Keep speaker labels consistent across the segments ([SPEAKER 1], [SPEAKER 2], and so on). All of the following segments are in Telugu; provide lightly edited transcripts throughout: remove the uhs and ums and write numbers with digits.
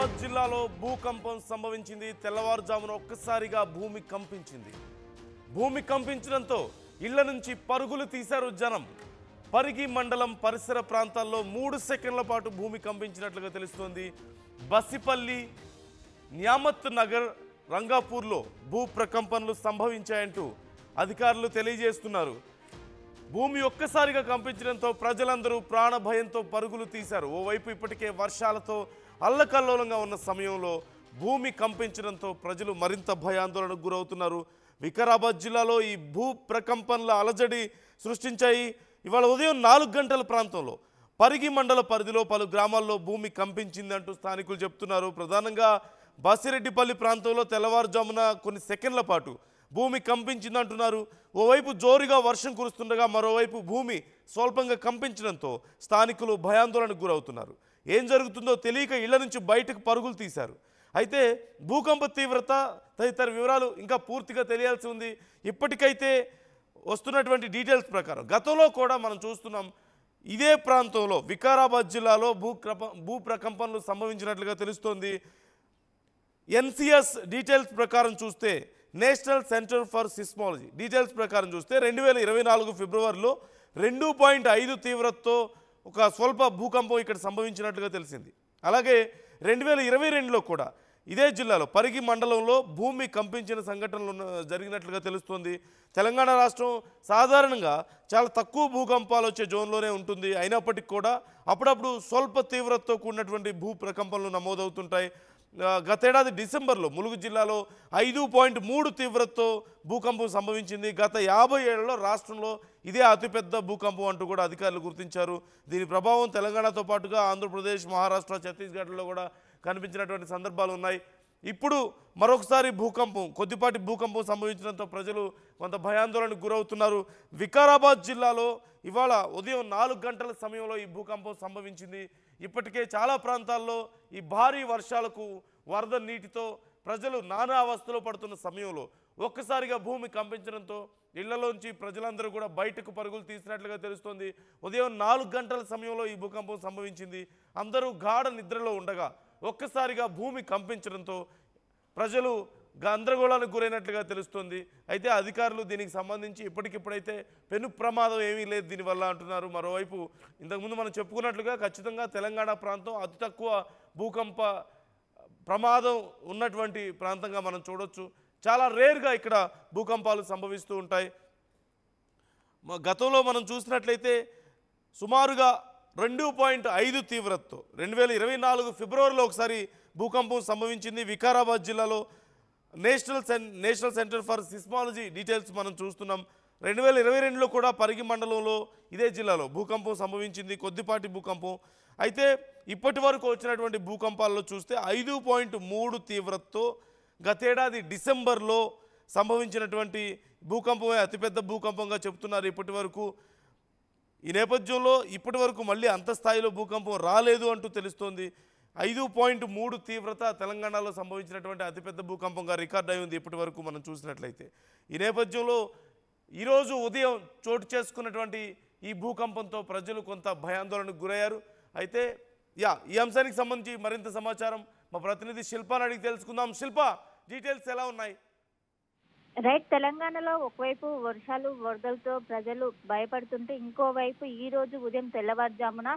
[SPEAKER 1] వికారాబాద్ జిల్లాలో భూకంపం సంభవించింది. తెల్లవారుజామున ఒక్కసారిగా భూమి కంపించింది. భూమి కంపించడంతో ఇళ్ల నుంచి పరుగులు తీశారు జనం. పరిగి మండలం పరిసర ప్రాంతాల్లో 3 సెకండ్ల పాటు భూమి కంపించినట్లుగా తెలుస్తోంది. బసిపల్లి, న్యామత్ నగర్, రంగాపూర్లో భూ ప్రకంపనలు సంభవించాయంటూ అధికారులు తెలియజేస్తున్నారు. భూమి ఒక్కసారిగా కంపించడంతో ప్రజలందరూ ప్రాణ భయంతో పరుగులు తీశారు. ఓవైపు ఇప్పటికే వర్షాలతో అల్లకల్లోలంగా ఉన్న సమయంలో భూమి కంపించడంతో ప్రజలు మరింత భయాందోళనకు గురవుతున్నారు. వికారాబాద్ జిల్లాలో ఈ భూ ప్రకంపనల అలజడి సృష్టించాయి. ఇవాళ ఉదయం 4 గంటల ప్రాంతంలో పరిగి మండల పరిధిలో పలు గ్రామాల్లో భూమి కంపించిందంటూ స్థానికులు చెప్తున్నారు. ప్రధానంగా బాసిరెడ్డిపల్లి ప్రాంతంలో తెల్లవారుజామున కొన్ని సెకండ్ల పాటు భూమి కంపించిందంటున్నారు. ఓవైపు జోరుగా వర్షం కురుస్తుండగా మరోవైపు భూమి స్వల్పంగా కంపించడంతో స్థానికులు భయాందోళనకు గురవుతున్నారు. ఏం జరుగుతుందో తెలియక ఇళ్ల నుంచి బయటకు పరుగులు తీశారు. అయితే భూకంప తీవ్రత తదితర వివరాలు ఇంకా పూర్తిగా తెలియాల్సి ఉంది. ఇప్పటికైతే వస్తున్నటువంటి డీటెయిల్స్ ప్రకారం గతంలో కూడా మనం చూస్తున్నాం, ఇదే ప్రాంతంలో వికారాబాద్ జిల్లాలో భూ ప్రకంపనలు సంభవించినట్లుగా తెలుస్తోంది. ఎన్సిఎస్ డీటెయిల్స్ ప్రకారం చూస్తే, national centre for seismology details ప్రకారం చూస్తే 2024 ఫిబ్రవరిలో 2.5 తీవ్రతతో ఒక స్వల్ప భూకంపం ఇక్కడ సంభవించినట్లుగా తెలిసింది. అలాగే 2022లో కూడా ఇదే జిల్లాలో పరిగి మండలంలో భూమి కంపించిన సంఘటనలు జరిగినట్లుగా తెలుస్తోంది. తెలంగాణ రాష్ట్రం సాధారణంగా చాలా తక్కువ భూకంపాలు వచ్చే జోన్లోనే ఉంటుంది. అయినప్పటికీ కూడా అప్పుడప్పుడు స్వల్ప తీవ్రతతో కూడినటువంటి భూ ప్రకంపనలు నమోదవుతుంటాయి. గతేడాది డిసెంబర్లో ములుగు జిల్లాలో 5.3 తీవ్రతతో భూకంపం సంభవించింది. గత 50 ఏళ్లలో రాష్ట్రంలో ఇదే అతిపెద్ద భూకంపం అంటూ కూడా అధికారులు గుర్తించారు. దీని ప్రభావం తెలంగాణతో పాటుగా ఆంధ్రప్రదేశ్, మహారాష్ట్ర, ఛత్తీస్గఢ్లో కూడా కనిపించినటువంటి సందర్భాలు ఉన్నాయి. ఇప్పుడు మరొకసారి కొద్దిపాటి భూకంపం సంభవించడంతో ప్రజలు కొంత భయాందోళనకు గురవుతున్నారు. వికారాబాద్ జిల్లాలో ఇవాళ ఉదయం 4 గంటల సమయంలో ఈ భూకంపం సంభవించింది. ఇప్పటికే చాలా ప్రాంతాల్లో ఈ భారీ వర్షాలకు వరద నీటితో ప్రజలు నానా అవస్థలో పడుతున్న సమయంలో ఒక్కసారిగా భూమి కంపించడంతో ఇళ్లలోంచి ప్రజలందరూ కూడా బయటకు పరుగులు తీసినట్లుగా తెలుస్తోంది. ఉదయం 4 గంటల సమయంలో ఈ భూకంపం సంభవించింది. అందరూ గాఢ నిద్రలో ఉండగా ఒక్కసారిగా భూమి కంపించడంతో ప్రజలు గందరగోళానికి గురైనట్లుగా తెలుస్తోంది. అయితే అధికారులు దీనికి సంబంధించి ఇప్పటికిప్పుడైతే పెను ప్రమాదం ఏమీ లేదు దీనివల్ల అంటున్నారు. మరోవైపు ఇంతకుముందు మనం చెప్పుకున్నట్లుగా ఖచ్చితంగా తెలంగాణ ప్రాంతం అతి తక్కువ భూకంప ప్రమాదం ఉన్నటువంటి ప్రాంతంగా మనం చూడొచ్చు. చాలా రేర్గా ఇక్కడ భూకంపాలు సంభవిస్తూ ఉంటాయి. గతంలో మనం చూసినట్లయితే సుమారుగా 2.5 తీవ్రతతో 2024 ఫిబ్రవరిలో ఒకసారి భూకంపం సంభవించింది. వికారాబాద్ జిల్లాలో national centre for seismology details మనం చూస్తున్నాం. 2022లో కూడా పరిగి మండలంలో ఇదే జిల్లాలో భూకంపం సంభవించింది, కొద్దిపాటి భూకంపం. అయితే ఇప్పటి వరకు వచ్చినటువంటి భూకంపాల్లో చూస్తే 5.3 తీవ్రతతో గతేడాది డిసెంబర్లో సంభవించినటువంటి భూకంపమే అతిపెద్ద భూకంపంగా చెబుతున్నారు ఇప్పటి వరకు. ఈ నేపథ్యంలో ఇప్పటి వరకు మళ్ళీ అంత స్థాయిలో భూకంపం రాలేదు అంటూ తెలుస్తోంది. 5.3 తీవ్రత తెలంగాణలో సంభవించినటువంటి అతిపెద్ద భూకంపంగా రికార్డ్ అయి ఉంది ఇప్పటి వరకు మనం చూసినట్లయితే. ఈ నేపథ్యంలో ఈరోజు ఉదయం చోటు చేసుకున్నటువంటి ఈ భూకంపంతో ప్రజలు కొంత భయాందోళనకు గురయ్యారు. అయితే ఈ అంశానికి సంబంధించి మరింత సమాచారం మా ప్రతినిధి శిల్పాని అడిగి తెలుసుకుందాం. శిల్ప, డీటెయిల్స్ ఎలా ఉన్నాయి?
[SPEAKER 2] రైట్, తెలంగాణలో ఒకవైపు వర్షాలు వరదలతో ప్రజలు భయపడుతుంటే ఇంకోవైపు ఈ రోజు ఉదయం తెల్లవారుజామున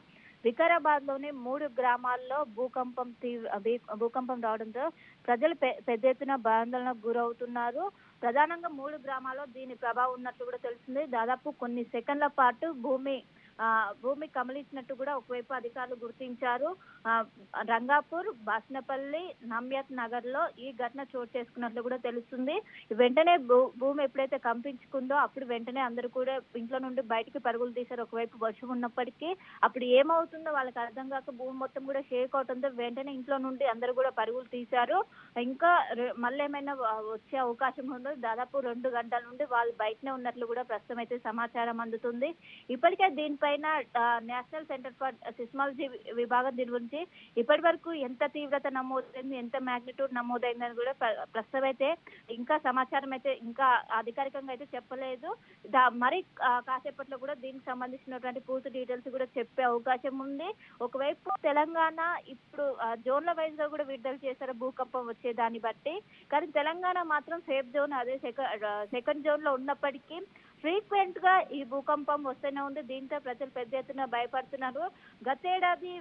[SPEAKER 2] వికారాబాద్ లోని 3 గ్రామాల్లో భూకంపం రావడంతో ప్రజలు పెద్ద ఎత్తున భయాందోళనకు గురవుతున్నారు. ప్రధానంగా 3 గ్రామాల్లో దీని ప్రభావం ఉన్నట్లు కూడా తెలుస్తుంది. దాదాపు కొన్ని సెకండ్ల పాటు భూమి కమలించినట్టు కూడా ఒకవైపు అధికారులు గుర్తించారు. రంగాపూర్, బాస్నపల్లి, నమ్యత్ నగర్ లో ఈ ఘటన చోటు చేసుకున్నట్లు కూడా తెలుస్తుంది. వెంటనే భూమి ఎప్పుడైతే కంపించుకుందో అప్పుడు వెంటనే అందరూ కూడా ఇంట్లో నుండి బయటికి పరుగులు తీశారు. ఒకవైపు వర్షం ఉన్నప్పటికీ అప్పుడు ఏమవుతుందో వాళ్ళకి అర్థం కాక భూమి మొత్తం కూడా షేక్ అవడంతో వెంటనే ఇంట్లో నుండి అందరూ కూడా పరుగులు తీశారు. ఇంకా మళ్ళీ ఏమైనా వచ్చే అవకాశం ఉందో దాదాపు 2 గంటల నుండి వాళ్ళు బయటనే ఉన్నట్లు కూడా ప్రస్తుతం అయితే సమాచారం అందుతుంది. ఇప్పటికే దీనిపై దీనిపైన నేషనల్ సెంటర్ ఫర్ సిస్మాలజీ విభాగం దీని గురించి ఇప్పటి వరకు ఎంత తీవ్రత నమోదైంది, ఎంత మ్యాగ్నిట్యూడ్ నమోదైందని కూడా ప్రస్తుతం అయితే ఇంకా సమాచారం అయితే ఇంకా అధికారికంగా అయితే చెప్పలేదు. మరి కాసేపట్లో కూడా దీనికి సంబంధించినటువంటి పూర్తి డీటెయిల్స్ కూడా చెప్పే అవకాశం ఉంది. ఒకవైపు తెలంగాణ ఇప్పుడు జోన్ల వైజ్ గా కూడా విడుదల చేశారు భూకంపం వచ్చే దాన్ని బట్టి. కానీ తెలంగాణ మాత్రం సేఫ్ జోన్, అదే సెకండ్ జోన్ లో ఉన్నప్పటికీ ఫ్రీక్వెంట్ గా ఈ భూకంపం వస్తూనే ఉంది. దీంతో ప్రజలు పెద్ద ఎత్తున భయపడుతున్నారు. గతేడాది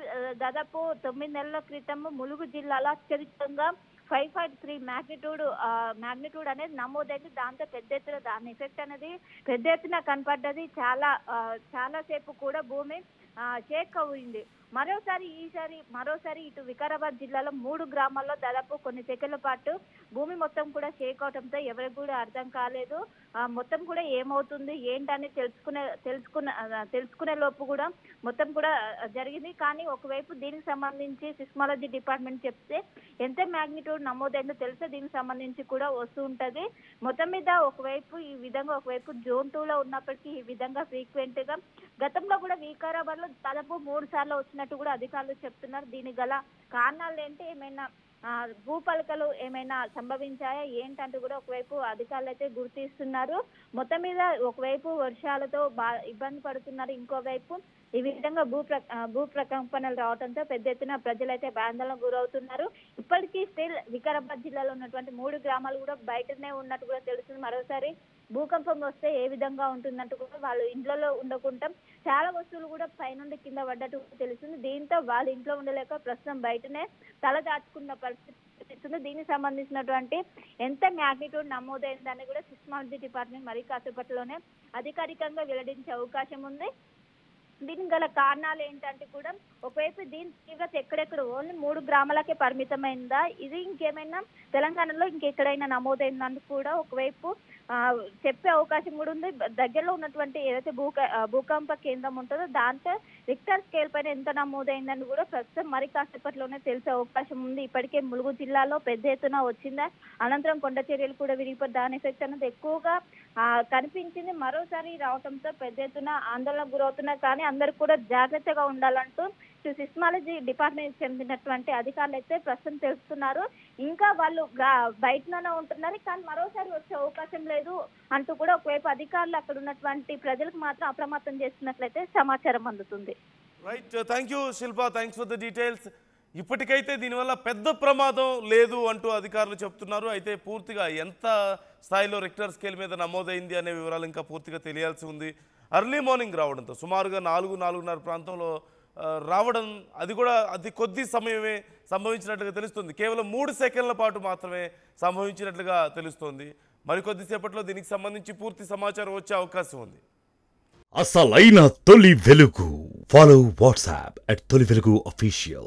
[SPEAKER 2] దాదాపు 9 నెలల క్రితం ములుగు జిల్లాలో అత్యధికంగా 5.3 మ్యాగ్నిట్యూడ్ అనేది నమోదైంది. దాంతో పెద్ద ఎత్తున దాని ఎఫెక్ట్ అనేది పెద్ద ఎత్తున కనపడ్డది. చాలా సేపు కూడా భూమి షేక్ అయింది. మరోసారి ఇటు వికారాబాద్ జిల్లాలో 3 గ్రామాల్లో దాదాపు కొన్ని సెకండ్ల పాటు భూమి మొత్తం కూడా షేక్ అవడంతో ఎవరికి కూడా అర్థం కాలేదు. మొత్తం కూడా ఏమవుతుంది ఏంటని తెలుసుకునే లోపు కూడా మొత్తం కూడా జరిగింది. కానీ ఒకవైపు దీనికి సంబంధించి సిస్మాలజీ డిపార్ట్మెంట్ చెప్తే ఎంత మ్యాగ్నిట్యూడ్ నమోదైందో తెలిస్తే దీనికి సంబంధించి కూడా వస్తూ ఉంటది. మొత్తం మీద ఒకవైపు జోన్ 2 లో ఉన్నప్పటికీ ఈ విధంగా ఫ్రీక్వెంట్ గా గతంలో కూడా వికారాబాద్ లో దాదాపు 3 సార్లు వచ్చినట్టు కూడా అధికారులు చెప్తున్నారు. దీనికి గల కారణాలు ఏంటి, ఏమైనా భూపలకలు ఏమైనా సంభవించాయా ఏంటంటూ కూడా ఒకవైపు అధికారులు అయితే గుర్తిస్తున్నారు. మొత్తం మీద ఒకవైపు వర్షాలతో ఇబ్బంది పడుతున్నారు, ఇంకోవైపు ఈ విధంగా భూ ప్రకంపనలు రావడంతో పెద్ద ఎత్తున ప్రజలైతే ఆందోళనకు గురవుతున్నారు. ఇప్పటికీ స్టిల్ వికారాబాద్ జిల్లాలో ఉన్నటువంటి 3 గ్రామాలు కూడా బయటనే ఉన్నట్టు కూడా తెలుస్తుంది. మరోసారి భూకంపం వస్తే ఏ విధంగా ఉంటుందంటూ కూడా వాళ్ళు ఇంట్లో ఉండకుండా చాలా వస్తువులు కూడా పైనుండి కింద పడ్డట్టు తెలుస్తుంది. దీంతో వాళ్ళు ఇంట్లో ఉండలేక ప్రస్తుతం బయటనే తల దాచుకున్న పరిస్థితి. దీనికి సంబంధించినటువంటి ఎంత మ్యాగ్నిట్యూడ్ నమోదైందని కూడా సిస్మాలజీ డిపార్ట్మెంట్ మరి కాసేపట్లోనే అధికారికంగా వెల్లడించే అవకాశం ఉంది. దీనికి గల కారణాలు ఏంటంటే కూడా ఒకవైపు దీని తీవ్రత ఎక్కడెక్కడ ఓన్లీ 3 గ్రామాలకే పరిమితమైందా, ఇది ఇంకేమైనా తెలంగాణలో ఇంకెక్కడైనా నమోదైందని కూడా ఒకవైపు చెప్పే అవకాశం కూడా ఉంది. దగ్గరలో ఉన్నటువంటి ఏదైతే భూకంప కేంద్రం ఉంటుందో దాంతో రిక్టర్ స్కేల్ పైన ఎంత నమోదైందని కూడా ప్రస్తుతం మరి కాసేపట్లోనే తెలిసే అవకాశం ఉంది. ఇప్పటికే ములుగు జిల్లాలో పెద్ద ఎత్తున వచ్చిందా, అనంతరం కొండ చర్యలు కూడా విరిగిపోయి దాని ఎఫెక్ట్ అనేది ఎక్కువగా కనిపించింది. మరోసారి రావడంతో పెద్ద ఎత్తున ఆందోళనకు గురవుతున్నారు. కానీ అందరూ కూడా జాగ్రత్తగా ఉండాలంటూ సిస్మాలజీ డిపార్ట్మెంట్ చెందినటువంటి అధికారులు అయితే ప్రస్తుతం తెలుస్తున్నారు. ఇంకా వాళ్ళు బయటలోనే ఉంటున్నారు, కానీ మరోసారి వచ్చే అవకాశం లేదు అంటూ కూడా ఒకవైపు అధికారులు అక్కడ ఉన్నటువంటి ప్రజలకు మాత్రం అప్రమత్తం చేస్తున్నట్లయితే సమాచారం అందుతుంది.
[SPEAKER 1] Right, thank you Shilpa, thanks for the details. ఇప్పటికైతే దీనివల్ల పెద్ద ప్రమాదం లేదు అంటూ అధికారులు చెప్తున్నారు. అయితే పూర్తిగా ఎంత స్థాయిలో రిక్టర్ స్కేల్ మీద నమోదైంది అనే వివరాలు ఇంకా పూర్తిగా తెలియాల్సి ఉంది. అర్లీ మార్నింగ్ రావడంతో సుమారుగా 4-4:30 ప్రాంతంలో రావడం, అది కూడా అతి కొద్ది సమయమే సంభవించినట్లుగా తెలుస్తుంది. కేవలం 3 సెకండ్ల పాటు మాత్రమే సంభవించినట్లుగా తెలుస్తోంది. మరికొద్దిసేపట్లో దీనికి సంబంధించి పూర్తి సమాచారం వచ్చే అవకాశం ఉంది.
[SPEAKER 3] అసలైన తొలి వెలుగు. ఫాలో వాట్సాప్ @తొలి వెలుగు official.